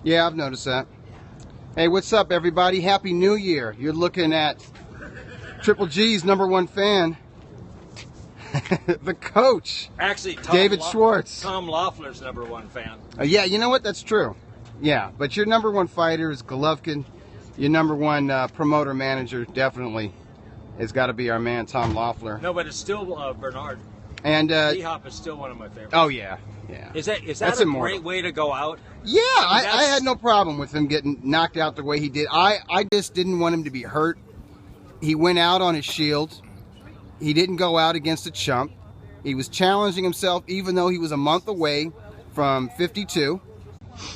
Yeah, I've noticed that. Hey, what's up, everybody? Happy New Year. You're looking at Triple G's #1 fan, the coach. Actually, David Schwartz. Tom Loeffler's #1 fan. Yeah, you know what? That's true. Yeah, but your #1 fighter is Golovkin. Your #1 promoter manager definitely has got to be our man, Tom Loeffler. No, but it's still Bernard. And D-Hop is still one of my favorites. oh yeah, yeah. Is that That's a immortal. great way to go out? Yeah, I had no problem with him getting knocked out the way he did. I just didn't want him to be hurt. He went out on his shield. He didn't go out against a chump. He was challenging himself even though he was a month away from 52.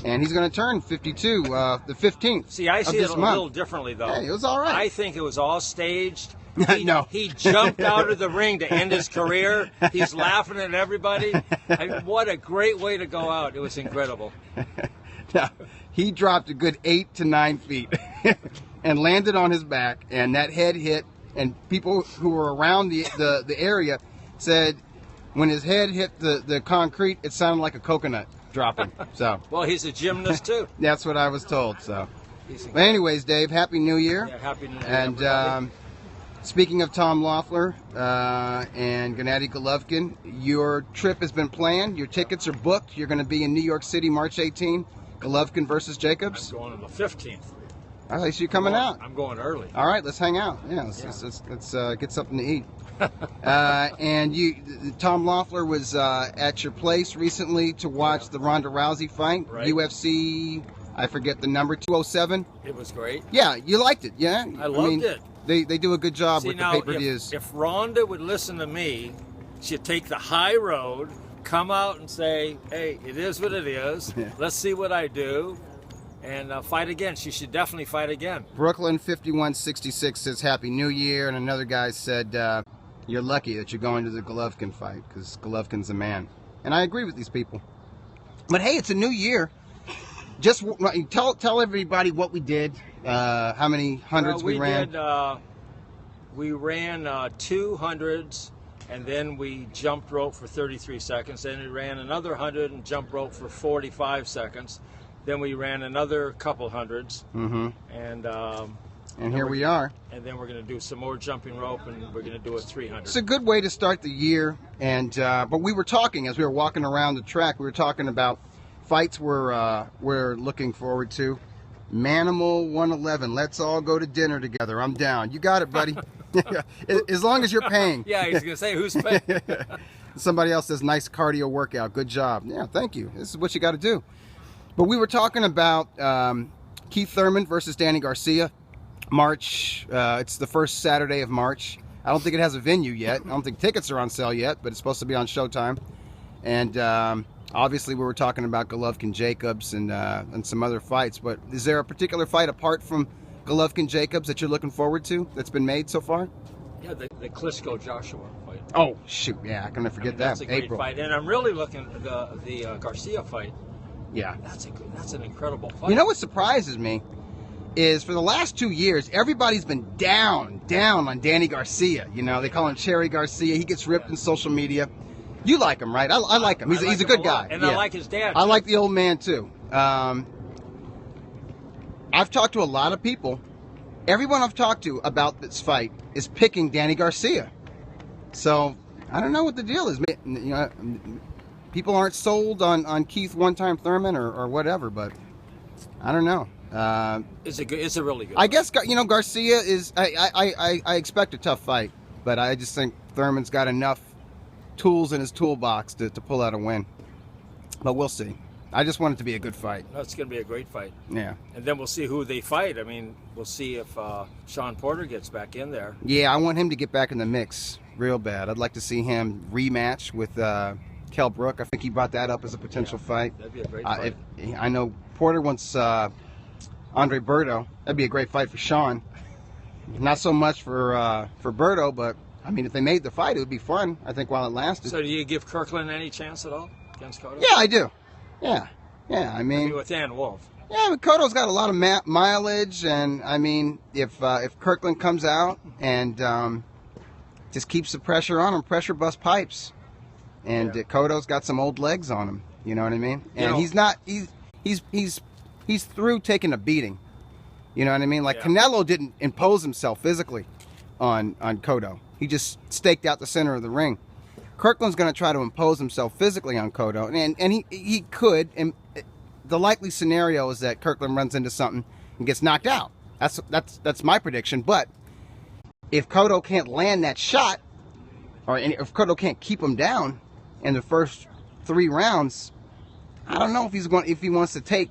And he's going to turn 52 the 15th. See, I see it a little differently, though. Hey, it was all right. I think it was all staged. No. He jumped out of the ring to end his career. He's laughing at everybody. What a great way to go out. It was incredible. Now, he dropped a good 8 to 9 feet and landed on his back, and that head hit, and people who were around the area said when his head hit the concrete, it sounded like a coconut dropping. So, well, he's a gymnast, too. That's what I was told. So, but anyways, Dave, Happy New Year. Yeah, Happy New Year, and speaking of Tom Loeffler and Gennady Golovkin, your trip has been planned. Your tickets are booked. You're going to be in New York City, March 18, Golovkin versus Jacobs. I'm going on the 15th. I thought you're coming out. I'm going early. All right, let's hang out. Yeah, let's get something to eat. And Tom Loeffler was at your place recently to watch the Ronda Rousey fight, right. UFC. I forget the number, 207. It was great. Yeah, you liked it. Yeah, I loved it. They do a good job with now, the pay-per-views. If Ronda would listen to me, she'd take the high road, come out and say, "Hey, it is what it is. Let's see what I do." And fight again. She should definitely fight again. Brooklyn 5166 says Happy New Year, and another guy said you're lucky that you're going to the Golovkin fight because Golovkin's a man. And I agree with these people. But hey, it's a new year. Just tell everybody what we did, how many hundreds we ran. We ran 200s, and then we jumped rope for 33 seconds. Then we ran another 100 and jumped rope for 45 seconds. Then we ran another couple hundreds, and here we are. And then we're going to do some more jumping rope, and we're going to do a 300. It's a good way to start the year. And but we were talking as we were walking around the track. We were talking about fights we're looking forward to. Manimal 111. Let's all go to dinner together. I'm down. You got it, buddy. As long as you're paying. Yeah, he's going to say who's paying. Somebody else says nice cardio workout. Good job. Yeah, thank you. This is what you got to do. But we were talking about Keith Thurman versus Danny Garcia. March, it's the first Saturday of March. I don't think it has a venue yet. I don't think tickets are on sale yet, but it's supposed to be on Showtime. And obviously we were talking about Golovkin-Jacobs and some other fights. But is there a particular fight apart from Golovkin-Jacobs that you're looking forward to that's been made so far? Yeah, the Klitschko-Joshua fight. Oh, shoot. Yeah, I couldn't forget that. That's a great April. fight. And I'm really looking at the Garcia fight. Yeah. That's an incredible fight. You know what surprises me is for the last 2 years, everybody's been down on Danny Garcia. You know, they call him Cherry Garcia. He gets ripped in social media. You like him, right? I like him. He's a good guy. And I like his dad. I like the old man, too. I've talked to a lot of people. Everyone I've talked to about this fight is picking Danny Garcia. So, I don't know what the deal is. You know, people aren't sold on Keith one-time Thurman or whatever, but I don't know. It's a really good I guess, you know, Garcia is, I expect a tough fight, but I just think Thurman's got enough tools in his toolbox to pull out a win. But we'll see. I just want it to be a good fight. No, it's going to be a great fight. Yeah. And then we'll see who they fight. I mean, we'll see if Sean Porter gets back in there. Yeah, I want him to get back in the mix real bad. I'd like to see him rematch with Kell Brook. I think he brought that up as a potential fight. That'd be a great fight. I know Porter wants Andre Berto. That'd be a great fight for Sean. Not so much for Berto, but I mean, if they made the fight, it would be fun. I think while it lasted. So, do you give Kirkland any chance at all against Cotto? Yeah, I do. Yeah. I mean, with Dan Wolf. Yeah, but Cotto's got a lot of mileage, and I mean, if Kirkland comes out and just keeps the pressure on him, pressure bust pipes, and Cotto's got some old legs on him. You know what I mean? And he's he's through taking a beating. You know what I mean? Like, Yeah. Canelo didn't impose himself physically on Cotto. He just staked out the center of the ring. Kirkland's going to try to impose himself physically on Cotto, and he could. And the likely scenario is that Kirkland runs into something and gets knocked out. That's my prediction. But if Cotto can't land that shot, or if Cotto can't keep him down in the first 3 rounds, I don't know if he wants to take,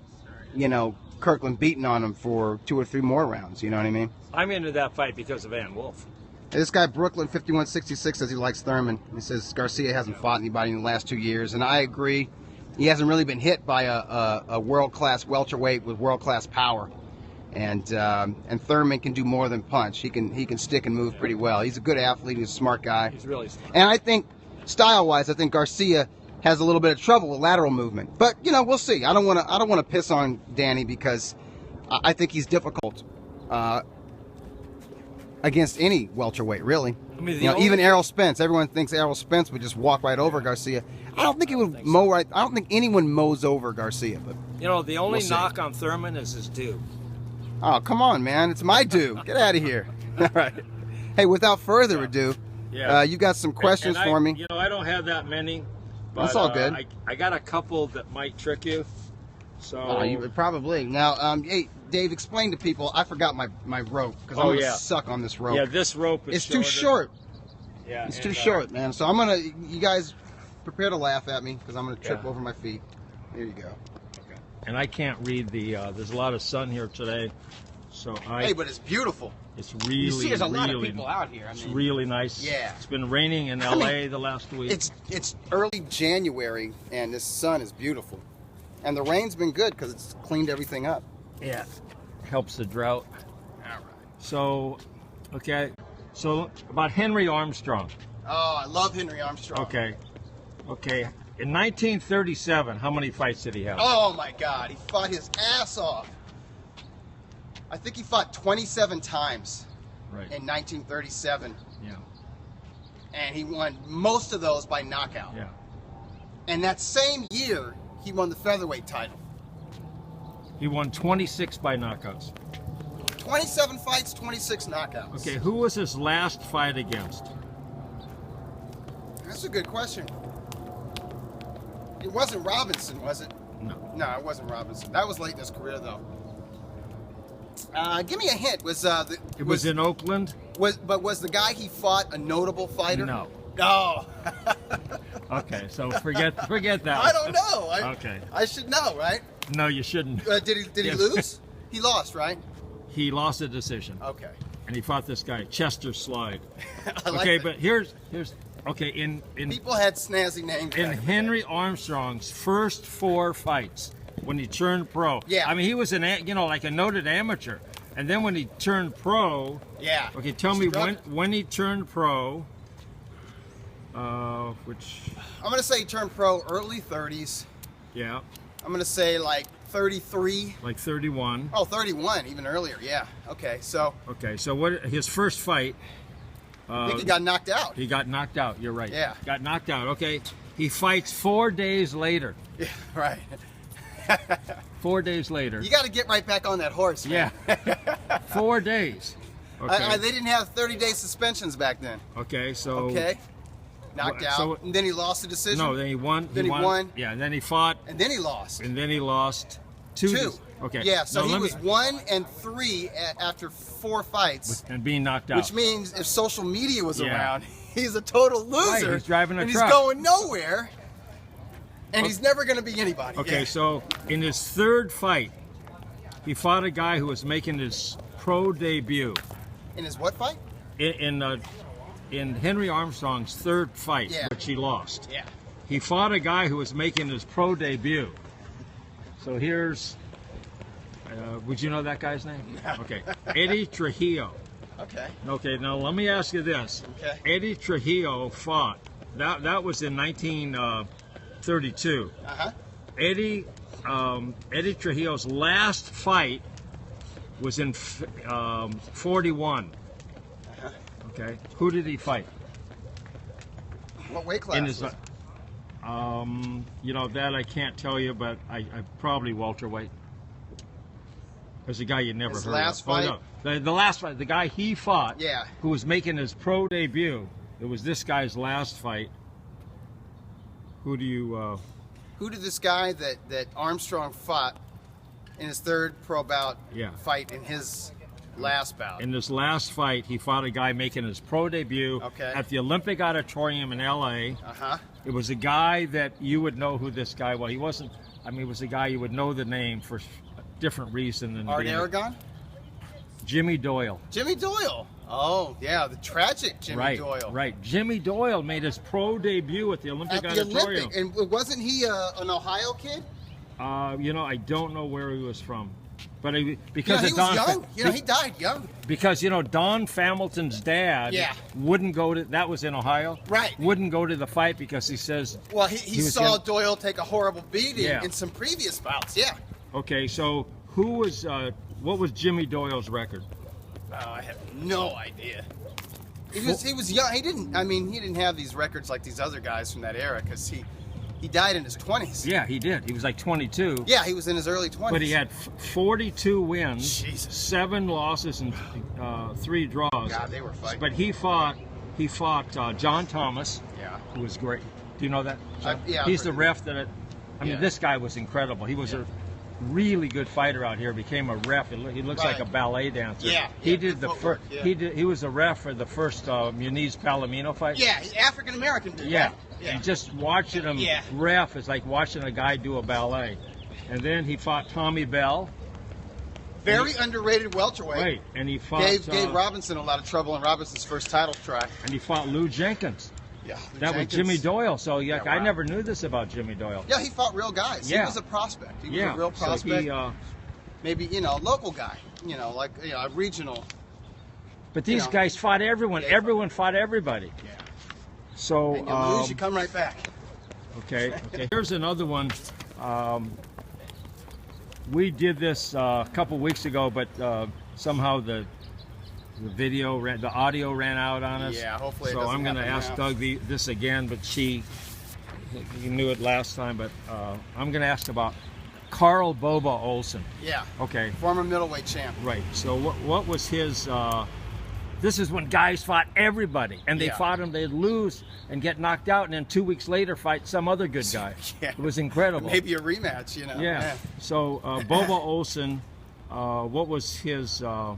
Kirkland beating on him for 2 or 3 more rounds. You know what I mean? I'm into that fight because of Van Wolf. This guy Brooklyn 5166 says he likes Thurman. He says Garcia hasn't fought anybody in the last 2 years, and I agree. He hasn't really been hit by a world-class welterweight with world-class power, and Thurman can do more than punch. He can stick and move pretty well. He's a good athlete. He's a smart guy. He's really smart. And I think style-wise, I think Garcia has a little bit of trouble with lateral movement. But we'll see. I don't want to piss on Danny because I think he's difficult against any welterweight, really. I mean, even Errol Spence. Everyone thinks Errol Spence would just walk right over Garcia. I don't think he would mow right. I don't think anyone mows over Garcia. But the only we'll knock on Thurman is his due. oh, come on, man! It's my due. Get out of here. All right. Hey, without further ado, you got some questions for me. I don't have that many. But, that's all good. I got a couple that might trick you. So you probably now. Hey, Dave, explain to people. I forgot my rope because I'm gonna suck on this rope. Yeah, this rope is. It's too short. Yeah, it's too short, man. So I'm gonna. You guys prepare to laugh at me because I'm gonna trip over my feet. Here you go. Okay. And I can't read the. There's a lot of sun here today, so Hey, but it's beautiful. It's really. You see, there's a lot of people out here. It's really nice. Yeah. It's been raining in LA the last week. It's early January and this sun is beautiful, and the rain's been good because it's cleaned everything up. Yeah. Helps the drought. All right. So, okay. So about Henry Armstrong. Oh, I love Henry Armstrong. Okay. In 1937, how many fights did he have? Oh my God, he fought his ass off. I think he fought 27 times in 1937. Yeah. And he won most of those by knockout. Yeah. And that same year, he won the featherweight title. He won 26 by knockouts. 27 fights, 26 knockouts. Okay, who was his last fight against? That's a good question. It wasn't Robinson, was it? No. No, it wasn't Robinson. That was late in his career, though. Give me a hint. It was in Oakland? Was the guy he fought a notable fighter? No. No. Okay, so forget that. I don't know. Okay. I should know, right? No, you shouldn't. Did he lose? He lost, right? He lost a decision. Okay. And he fought this guy, Chester Slide. I like okay, that. but here's okay, in people had snazzy names. in Henry Armstrong's first 4 fights when he turned pro. Yeah. I mean, he was like a noted amateur. And then when he turned pro, yeah. Okay, tell me when he turned pro, which I'm gonna say he turned pro early 30s. yeah, I'm gonna say like 33. like 31. Oh, 31, even earlier. Yeah. Okay. So Okay, so what his first fight, I think he got knocked out. he got knocked out. You're right. Yeah. Got knocked out. Okay. He fights 4 days later. Yeah. Right. 4 days later. You got to get right back on that horse, man. Yeah. 4 days. Okay. They didn't have 30-day suspensions back then. Okay, so Okay. Knocked out. So- And then he lost the decision. no, then he won. Then he won. Yeah, and then he fought, And then he lost. and then he lost 2. Okay. Yeah, so Now, he let was me- 1-3 after 4 fights. and being knocked out. Which means if social media was Yeah. around, he's a total loser. Right, he's driving a and truck. he's going nowhere. And he's never going to be anybody. Okay, Yeah. so in his 3rd fight, he fought a guy who was making his pro debut. In his what fight? In Henry Armstrong's 3rd fight, Yeah. which he lost. Yeah. He fought a guy who was making his pro debut. So here's, would you know that guy's name? No. Okay, Eddie Trujillo. Okay. Okay, now let me ask you this. Okay. Eddie Trujillo fought, that was in 1932. Uh-huh. Eddie Trujillo's last fight was in 41. Uh-huh. Okay, who did he fight? What weight class? In his, was it? that I can't tell you, but I probably welterweight. There's a guy you never His heard last of. fight? Oh, no. The last fight, the guy he fought, Yeah. who was making his pro debut. It was this guy's last fight. Who do you? Who did this guy that Armstrong fought in his third pro bout fight in his last bout? In this last fight, he fought a guy making his pro debut at the Olympic Auditorium in L.A. It was a guy that you would know who this guy was. He wasn't. I mean, it was a guy you would know the name for a different reason than Art Aragon? Jimmy Doyle. Jimmy Doyle. Oh, yeah, the tragic Jimmy Doyle. Right. Jimmy Doyle made his pro debut at the Olympic Auditorium. And wasn't he an Ohio kid? You know, I don't know where he was from. But because he was young. He died young. Because, Don Familton's dad wouldn't go to, that was in Ohio? Right. Wouldn't go to the fight because he says... Well, he saw Doyle take a horrible beating in some previous bouts, Okay, so what was Jimmy Doyle's record? Oh, I have no idea. He was young. He didn't have these records like these other guys from that era because he died in his 20s. Yeah, he did. He was like 22. Yeah, he was in his early 20s. But he had 42 wins, 7 losses, and 3 draws. God, they were fighting. But he fought John Thomas, who was great. Do you know that? He's the ref that. I mean, this guy was incredible. He was a really good fighter out here. Became a ref. He looks like a ballet dancer. Yeah, he did the first. He was a ref for the first Muniz Palomino fight. Yeah, he's African American dude. Yeah. And just watching him ref is like watching a guy do a ballet. And then he fought Tommy Bell. Very underrated welterweight. Right, and he fought gave Robinson a lot of trouble in Robinson's first title try. And he fought Lou Jenkins. Yeah, that was Jimmy Doyle. So I never knew this about Jimmy Doyle. Yeah, he fought real guys. He was a prospect. He was a real prospect. So maybe a local guy. Like a regional. But these guys fought everyone. Everyone fought everybody. Yeah. So and you lose, you come right back. Okay. Here's another one. We did this a couple weeks ago, but somehow the audio ran out on us. Yeah, hopefully. So I'm going to ask Doug this again, but you knew it last time. But I'm going to ask about Carl Boba Olsen. Yeah. Okay. Former middleweight champ. Right. So what was his? This is when guys fought everybody, and they fought him. They'd lose and get knocked out, and then 2 weeks later fight some other good guy. It was incredible. Maybe a rematch, Yeah. So Boba Olsen, what was his? I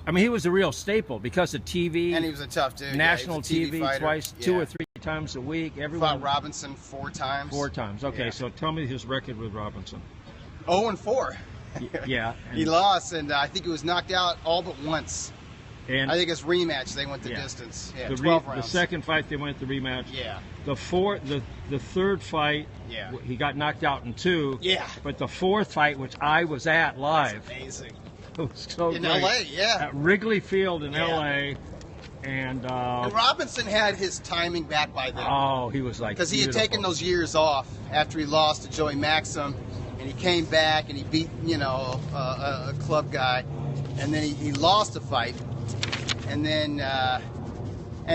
mean, he was a real staple because of TV. And he was a tough dude. National TV TV twice, 2 or 3 times a week. Everyone fought Robinson 4 times. 4 times. Okay, so tell me his record with Robinson. 0-4. Yeah. He lost, and I think he was knocked out all but once. And I think his rematch, they went the distance. Yeah, 12 rounds. The second fight, they went the rematch. Yeah. The third fight, he got knocked out in 2. Yeah. But the 4th fight, which I was at live. That's amazing. It was so in great. L.A., At Wrigley Field in L.A. And Robinson had his timing back by then. Oh, he was like because he had taken those years off after he lost to Joey Maxim, and he came back and he beat a club guy, and then he lost a fight, and then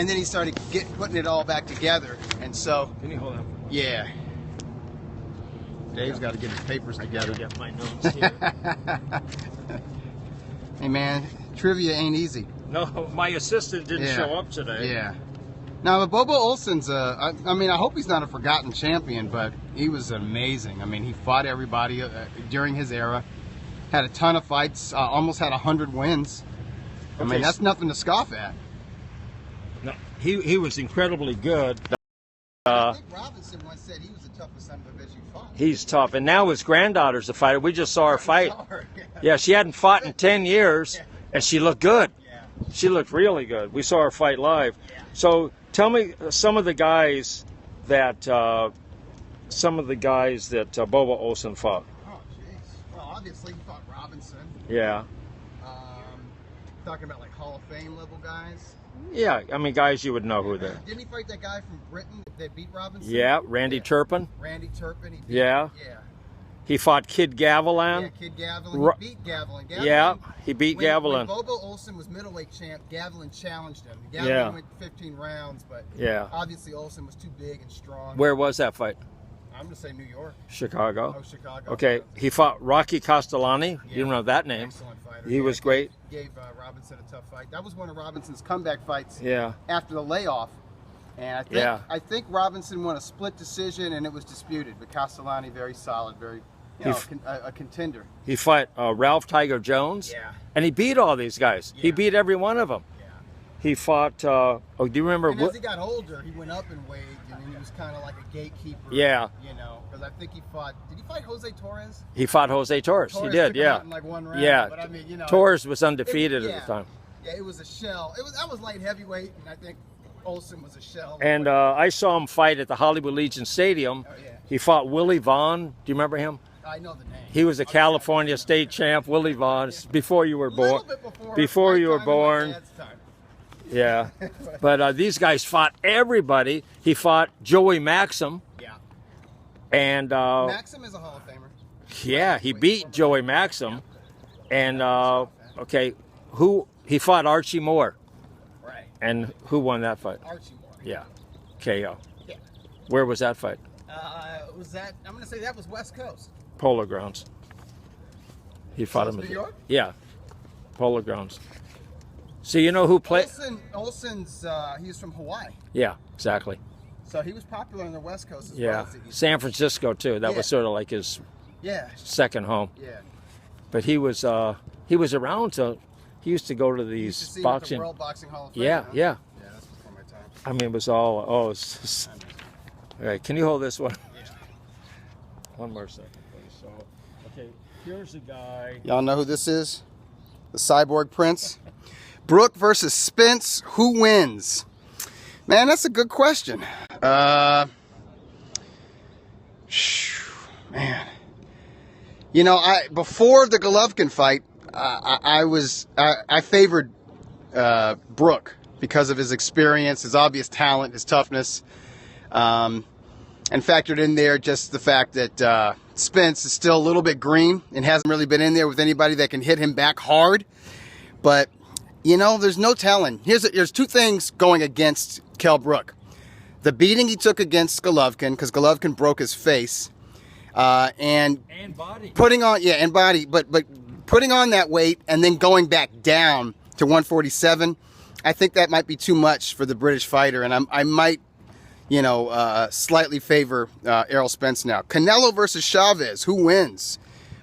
he started putting it all back together, and so. Can you hold on? Yeah. Dave's got to get his papers together. I got my notes here. Hey man, trivia ain't easy. No, my assistant didn't show up today. Yeah. Now, but Boba Olsen's, I hope he's not a forgotten champion, but he was amazing. I mean, he fought everybody during his era, had a ton of fights, almost had 100 wins. I mean, that's nothing to scoff at. No, he was incredibly good. I think Robinson once said he was the toughest son of a bitch he fought. He's tough, and now his granddaughter's a fighter. We just saw her fight. Yeah, she hadn't fought in 10 years, and she looked good. Yeah. She looked really good. We saw her fight live. Yeah. So tell me some of the guys that Boba Olsen fought. Oh, jeez. Well, obviously he fought Robinson. Yeah. Talking about like Hall of Fame level guys. Yeah, I mean guys you would know who they're. Didn't he fight that guy from Britain that beat Robinson? Yeah, Randy Turpin. Randy Turpin. He beat, yeah. He fought Kid Gavilan. Yeah, Kid Gavilan. He beat Gavilan. Yeah, he beat Gavilan. When Boba Olsen was middleweight champ, Gavilan challenged him. Gavilan went 15 rounds, but obviously Olsen was too big and strong. Where was that fight? I'm gonna say New York. Chicago. Oh, Chicago. Okay, he fought Rocky Castellani. Yeah. You know that name. Excellent fighter. He was great. Gave Robinson a tough fight. That was one of Robinson's comeback fights. Yeah. After the layoff, and I think Robinson won a split decision, and it was disputed. But Castellani, very solid, very a contender. He fought Ralph Tiger Jones. Yeah. And he beat all these guys. Yeah. He beat every one of them. Yeah. He fought. Do you remember? And as he got older, he went up in weight, and he was kind of like a gatekeeper. Yeah. You know, because I think he fought. Did he fight Jose Torres? He fought Jose Torres. He did. Took him Yeah. out in like one round, Yeah. But I mean, you know, Torres was undefeated at the time. Yeah, it was a shell. That was light heavyweight, and I think Olsen was a shell. And I saw him fight at the Hollywood Legion Stadium. Oh, yeah. He fought Willie Vaughn. Do you remember him? I know the name. He was a California state champ, Willie Vaughn. Before you were born. Before you were born. Yeah. But these guys fought everybody. He fought Joey Maxim. Yeah. And Maxim is a Hall of Famer. yeah, he beat Joey Maxim. And okay, he fought Archie Moore. Right. And who won that fight? Archie Moore. Yeah. KO. Yeah. Where was that fight? Was that? I'm gonna say that was West Coast. Polo Grounds. He fought him. New York? Yeah. Polo Grounds. So you know who played? Olsen's he was from Hawaii, Yeah, exactly. so he was popular on the West Coast as Yeah. well as the East. San Francisco too. That Yeah. was sort of like his Yeah. second home. Yeah. But he was around till he used to go to You used these to see him at boxing. the World Boxing Hall of Fame. Yeah, huh? yeah. Yeah, that's before my time. I mean, it was all all right, can you hold this one? Yeah. One more second, please. So, okay, here's a guy. Y'all know who this is? The Cyborg Prince. Brook versus Spence. Who wins? Man, that's a good question. Man, you know, before the Golovkin fight, I favored Brook because of his experience, his obvious talent, his toughness. And factored in there just the fact that Spence is still a little bit green and hasn't really been in there with anybody that can hit him back hard. But, you know, there's no telling. There's two things going against Kell Brook. The beating he took against Golovkin, because Golovkin broke his face. And body. putting on, and body, but putting on that weight and then going back down to 147, I think that might be too much for the British fighter. And I might, slightly favor Errol Spence now. Canelo versus Chavez. Who wins?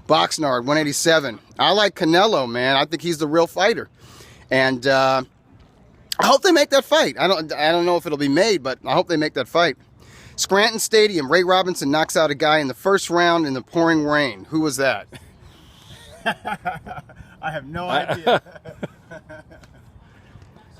Boxnard, 187. I like Canelo, man. I think he's the real fighter. And I hope they make that fight. I don't know if it'll be made, but I hope they make that fight. Scranton Stadium. Ray Robinson knocks out a guy in the first round in the pouring rain. Who was that? I have no idea.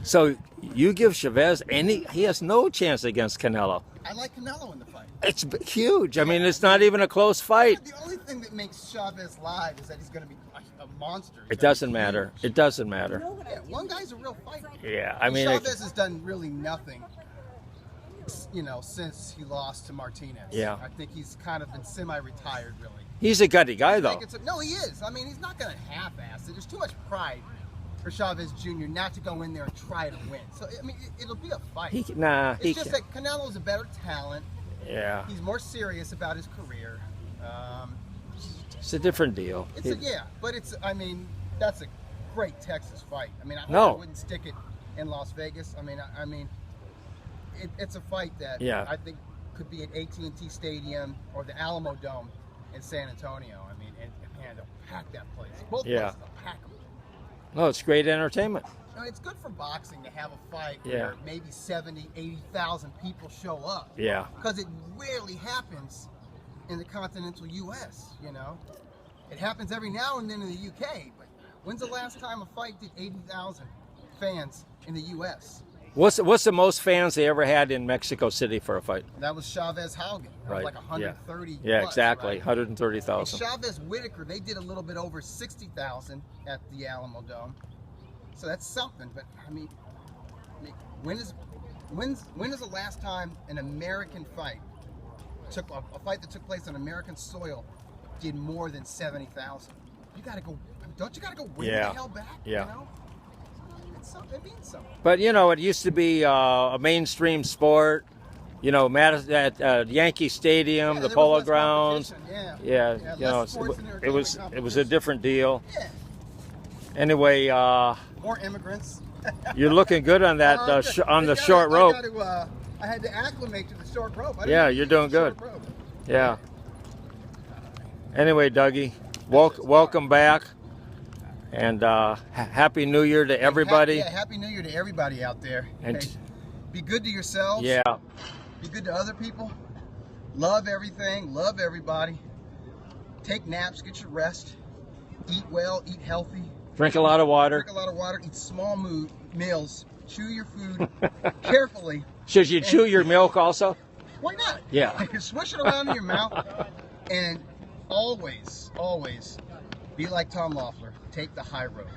So you give Chavez he has no chance against Canelo. I like Canelo in the fight. It's huge. I mean, it's not even a close fight. The only thing that makes Chavez live is that he's going to be a monster. It doesn't matter. It doesn't matter. Yeah, one guy's a real fighter. Yeah, I mean, Chavez has done really nothing, since he lost to Martinez. Yeah. I think he's kind of been semi-retired, really. he's a gutty guy, though. No, he is. I mean, he's not going to half-ass it. There's too much pride for Chavez Jr. not to go in there and try to win. So, I mean, it'll be a fight. It's just that Canelo's a better talent. Yeah. He's more serious about his career. It's a different deal. I mean, that's a great Texas fight. I mean, I wouldn't stick it in Las Vegas. I mean, it's a fight that I think could be at AT&T Stadium or the Alamo Dome in San Antonio. I mean, and they'll pack that place. Both places will pack them. No, it's great entertainment. It's good for boxing to have a fight Yeah. where maybe 70, 80,000 people show up. Yeah. Because it rarely happens in the continental U.S., It happens every now and then in the U.K., but when's the last time a fight did 80,000 fans in the U.S.? What's the most fans they ever had in Mexico City for a fight? That was Chavez Haugen. That was like 130. Yeah, plus, exactly. right? 130,000. Chavez Whitaker, they did a little bit over 60,000 at the Alamo Dome. So that's something. But I mean, when is the last time an American fight a fight that took place on American soil did more than 70,000? You got to go. Don't you got to go way the hell back? Yeah. It means something. But it used to be a mainstream sport. you know, Madison at Yankee Stadium, the there was Polo less Grounds. competition, Yeah, Yeah, you know, less sports and it was entertainment a different deal. Yeah. Anyway, More immigrants. you're looking good on that on the short rope. I had to acclimate to the short rope. Yeah, you're doing good. Yeah. Anyway, Dougie, welcome back, and Happy New Year to everybody. Happy New Year to everybody out there. And hey, be good to yourselves. yeah. Be good to other people. Love everything. Love everybody. Take naps. Get your rest. Eat well. Eat healthy. Drink a lot of water. Drink a lot of water. Eat small meals. Chew your food carefully. Should you chew your milk also? Why not? Yeah. Swish it around in your mouth. And always, always be like Tom Loeffler. Take the high road.